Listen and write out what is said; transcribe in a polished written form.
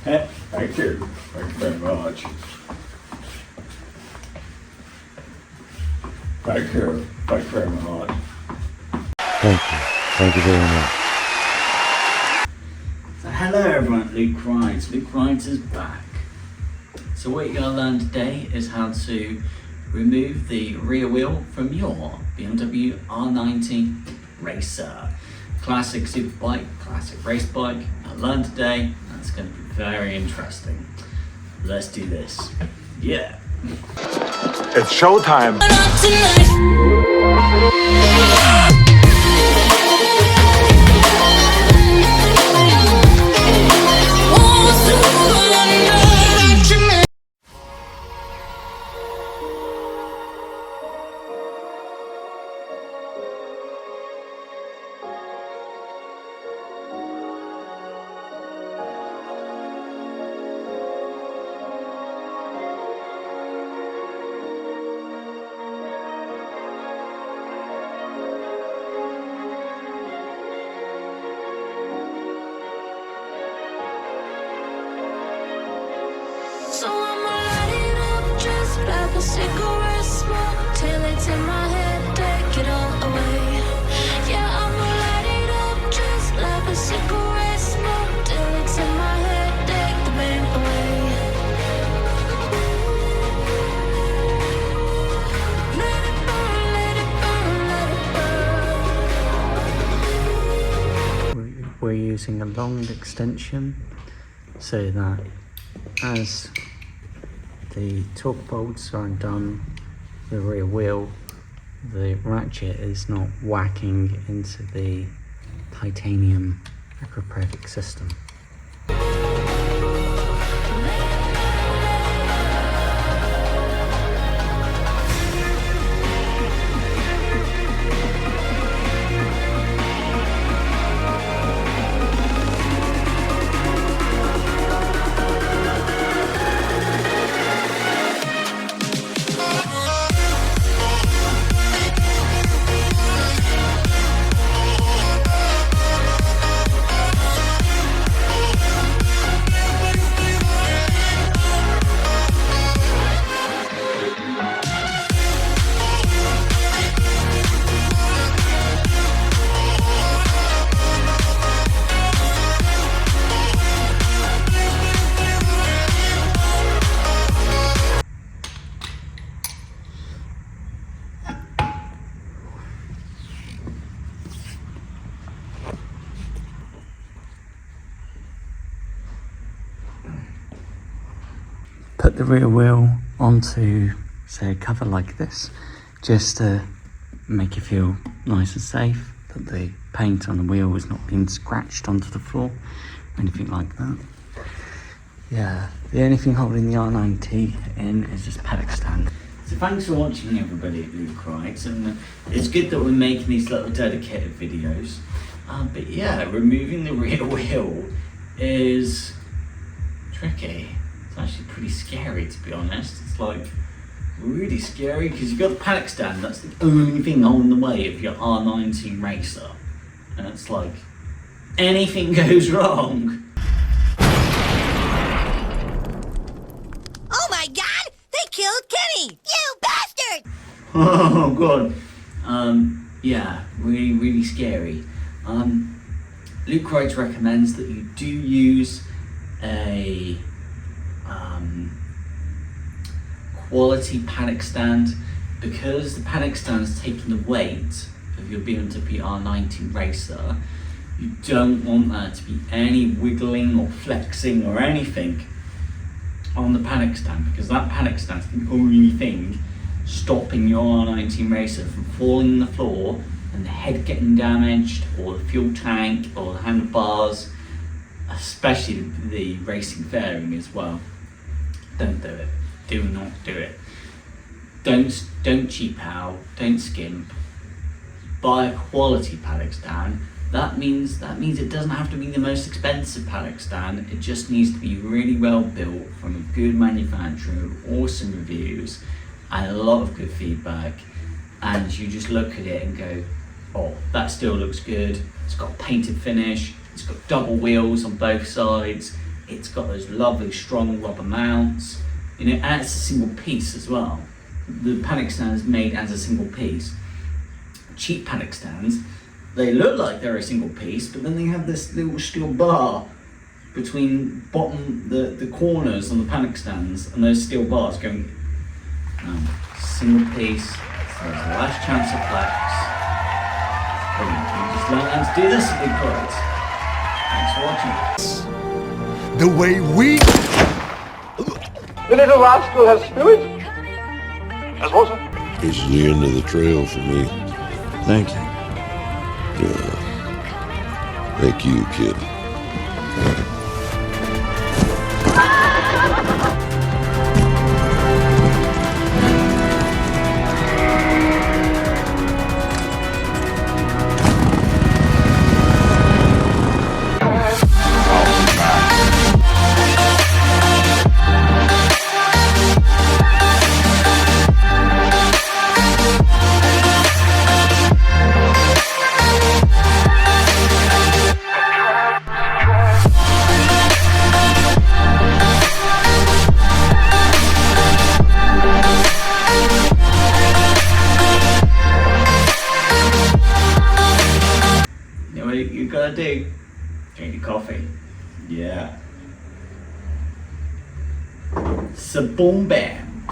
Thank you. Thank you very much. Thank you. Thank you very much. Thank you. Thank you very much. So hello everyone, Luke Rides. Luke Rides is back. So what you're going to learn today is how to remove the rear wheel from your BMW R NineT Racer. Classic superbike, classic race bike. I learned today, and it's going to be very interesting. Let's do this. Yeah. It's showtime. So I'ma light it up just like a cigarette smoke till it's in my head, take it all away. Yeah, I'ma light it up just like a cigarette smoke till it's in my head, take the pain away. Let it burn, let it burn, let it burn. We're using a long extension so that as the torque bolts are undone, the rear wheel, the ratchet is not whacking into the titanium acrylic system. Put the rear wheel onto, say, a cover like this, just to make it feel nice and safe, that the paint on the wheel is not being scratched onto the floor, or anything like that. Yeah, the only thing holding the R NineT in is this paddock stand. So thanks for watching everybody at Luke Rides, and it's good that we're making these little dedicated videos. But yeah, removing the rear wheel is tricky. It's actually pretty scary, to be honest. It's like really scary because you've got the paddock stand, that's the only thing holding the way of your R NineT Racer. And it's like, anything goes wrong. Oh my god! They killed Kenny! You bastard! Oh god. Yeah, really, really scary. Luke Rides recommends that you do use a quality paddock stand, because the paddock stand is taking the weight of your BMW R NineT Racer. You don't want there to be any wiggling or flexing or anything on the paddock stand, because that paddock stand is the only thing stopping your R NineT Racer from falling on the floor and the head getting damaged, or the fuel tank, or the handlebars, especially the racing fairing as well. Don't do it. Do not do it. Don't cheap out. Don't skimp. Buy a quality paddock stand. That means it doesn't have to be the most expensive paddock stand. It just needs to be really well built from a good manufacturer, awesome reviews, and a lot of good feedback. And you just look at it and go, oh, that still looks good. It's got a painted finish. It's got double wheels on both sides. It's got those lovely strong rubber mounts, you know, and it's a single piece as well. The paddock stand is made as a single piece. Cheap paddock stands, they look like they're a single piece, but then they have this little steel bar between the corners on the paddock stands, and those steel bars going single piece. So there's the last chance of flex. Brilliant. You just learn how to do this at Big Pros. Thanks for watching. The way we. The little rascal has spirit. As what? This is the end of the trail for me. Thank you. Yeah. Thank you, kid. You know what you gotta do? Drink your coffee. Yeah. Saboom bam.